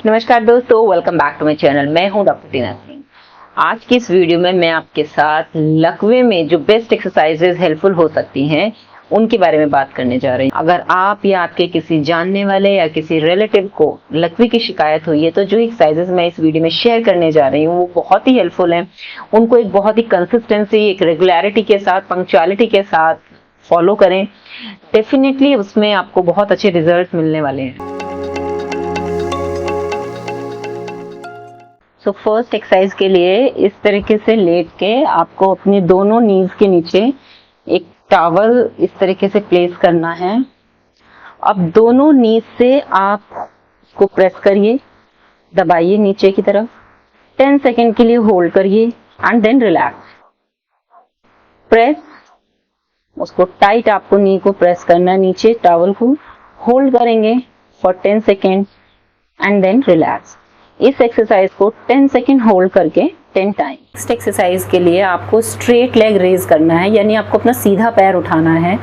नमस्कार दोस्तों, welcome back to my channel. मैं हूं डॉक्टर टीना सिंह। आज की इस वीडियो में मैं आपके साथ लकवे में जो बेस्ट एक्सरसाइजेज हेल्पफुल हो सकती हैं उनके बारे में बात करने जा रही हूं। अगर आप या आपके किसी जानने वाले या किसी रिलेटिव को लकवे की शिकायत हुई है तो जो एक्सरसाइजेज मैं इस वीडियो में शेयर करने जा रही हूँ वो बहुत ही हेल्पफुल हैं। उनको एक बहुत ही कंसिस्टेंसी, एक रेगुलरिटी के साथ, पंक्चुअलिटी के साथ फॉलो करें। डेफिनेटली उसमें आपको बहुत अच्छे रिजल्ट मिलने वाले हैं। सो फर्स्ट एक्सरसाइज के लिए इस तरीके से लेट के आपको अपनी दोनों नीज के नीचे एक टॉवल इस तरीके से प्लेस करना है। अब दोनों नीज से आप इसको प्रेस करिए, दबाइए नीचे की तरफ, 10 सेकेंड के लिए होल्ड करिए एंड देन रिलैक्स। प्रेस, उसको टाइट, आपको नी को प्रेस करना है नीचे, टॉवल को होल्ड करेंगे for 10 second and then relax. इस एक्सरसाइज को 10 सेकेंड होल्ड करके 10 टाइम। नेक्स्ट एक्सरसाइज के लिए आपको स्ट्रेट लेग रेज करना है, यानी आपको अपना सीधा पैर उठाना है।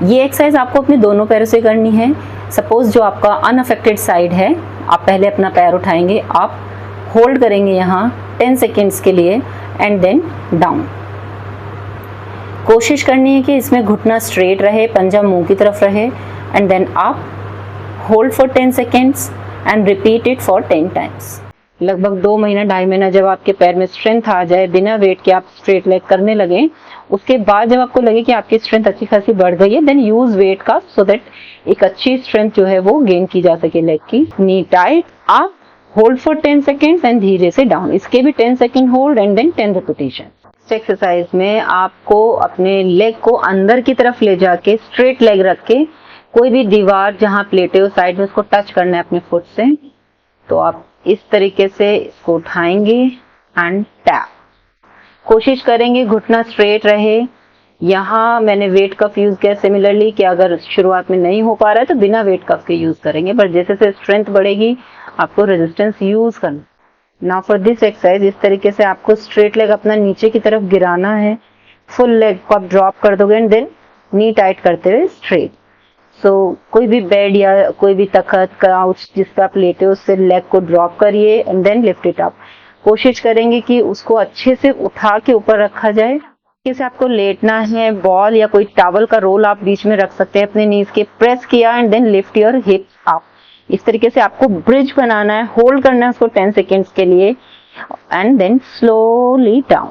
ये एक्सरसाइज आपको अपने दोनों पैरों से करनी है। सपोज जो आपका अनअफेक्टेड साइड है, आप पहले अपना पैर उठाएंगे, आप होल्ड करेंगे यहाँ 10 सेकेंड्स के लिए एंड देन डाउन। कोशिश करनी है कि इसमें घुटना स्ट्रेट रहे, पंजा मुंह की तरफ रहे एंड देन आप hold for 10 seconds and repeat it for 10 times. लगभग 2 महीना 2.5 महीना जब आपके पैर में स्ट्रेंथ आ जाए, बिना वेट के आप स्ट्रेट लेग करने लगे, उसके बाद जब आपको लगे कि आपकी स्ट्रेंथ अच्छी खासी बढ़ गई है, देन यूज वेट का, सो दैट एक अच्छी स्ट्रेंथ जो है वो गेन की जा सके लेग की। नी टाइट, आप होल्ड फॉर 10 सेकेंड्स एंड धीरे से डाउन। इसके भी 10 second hold and then 10 repetition. इस एक्सरसाइज में आपको अपने लेग को अंदर की तरफ ले जाके स्ट्रेट लेग रख के कोई भी दीवार जहां प्लेटे हो साइड में उसको टच करना है अपने फुट से। तो आप इस तरीके से इसको उठाएंगे एंड टैप। कोशिश करेंगे घुटना स्ट्रेट रहे। यहाँ मैंने वेट कफ यूज किया सिमिलरली, कि अगर शुरुआत में नहीं हो पा रहा है तो बिना वेट कफ के यूज करेंगे, पर जैसे जैसे स्ट्रेंथ बढ़ेगी आपको रेजिस्टेंस यूज करना। नाउ फॉर दिस एक्सरसाइज इस तरीके से आपको स्ट्रेट लेग अपना नीचे की तरफ गिराना है। फुल लेग को आप ड्रॉप कर दोगे एंड देन नी टाइट करते हुए स्ट्रेट। सो कोई भी बेड या कोई भी तखत, काउच जिस पे आप लेटे हो, उससे लेग को ड्रॉप करिए and then lift it up. कोशिश करेंगे कि उसको अच्छे से उठा के ऊपर रखा जाए। जैसे आपको लेटना है, बॉल या कोई टॉवल का रोल आप बीच में रख सकते हैं अपने नीज के। प्रेस किया and then lift your hip up. इस तरीके से आपको ब्रिज बनाना है, होल्ड करना है उसको 10 सेकेंड्स के लिए एंड देन स्लोली डाउन।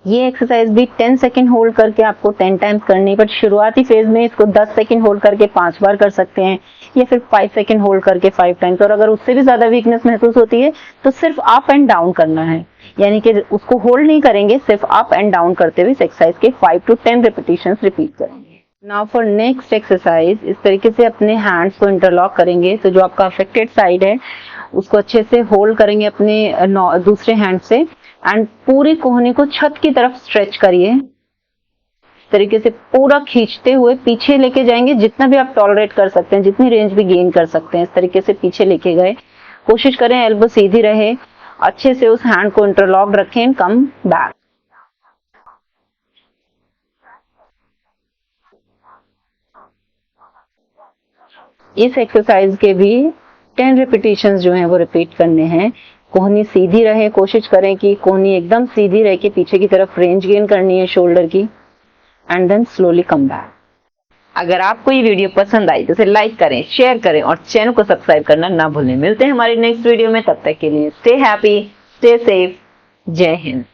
ये एक्सरसाइज भी 10 सेकेंड होल्ड करके आपको 10 टाइम्स करनी है, बट शुरुआती फेज में इसको 10 सेकेंड होल्ड करके 5 बार कर सकते हैं या फिर 5 सेकेंड होल्ड करके 5 टाइम्स। और अगर उससे भी ज्यादा वीकनेस महसूस होती है तो सिर्फ अप एंड डाउन करना है, यानी कि उसको होल्ड नहीं करेंगे, सिर्फ अप एंड डाउन करते हुए इस एक्सरसाइज के 5 to 10 रिपीटेशंस रिपीट करेंगे। नाउ फॉर नेक्स्ट एक्सरसाइज, इस तरीके से अपने हैंड्स को इंटरलॉक करेंगे। तो जो आपका अफेक्टेड साइड है उसको अच्छे से होल्ड करेंगे अपने दूसरे हैंड से एंड पूरी कोहनी को छत की तरफ स्ट्रेच करिए। इस तरीके से पूरा खींचते हुए पीछे लेके जाएंगे, जितना भी आप टॉलरेट कर सकते हैं, जितनी रेंज भी गेन कर सकते हैं, इस तरीके से पीछे लेके गए। कोशिश करें एल्बो सीधी रहे, अच्छे से उस हैंड को इंटरलॉक रखें एंड कम बैक। इस एक्सरसाइज के भी 10 रिपीटेशंस जो हैं वो रिपीट करने हैं। कोहनी सीधी रहे, कोशिश करें कि कोहनी एकदम सीधी रह के पीछे की तरफ रेंज गेन करनी है शोल्डर की and then slowly come back. अगर आपको ये वीडियो पसंद आई तो इसे लाइक करें, शेयर करें और चैनल को सब्सक्राइब करना ना भूलें। मिलते हैं हमारी नेक्स्ट वीडियो में, तब तक के लिए स्टे हैप्पी, स्टे सेफ, जय हिंद।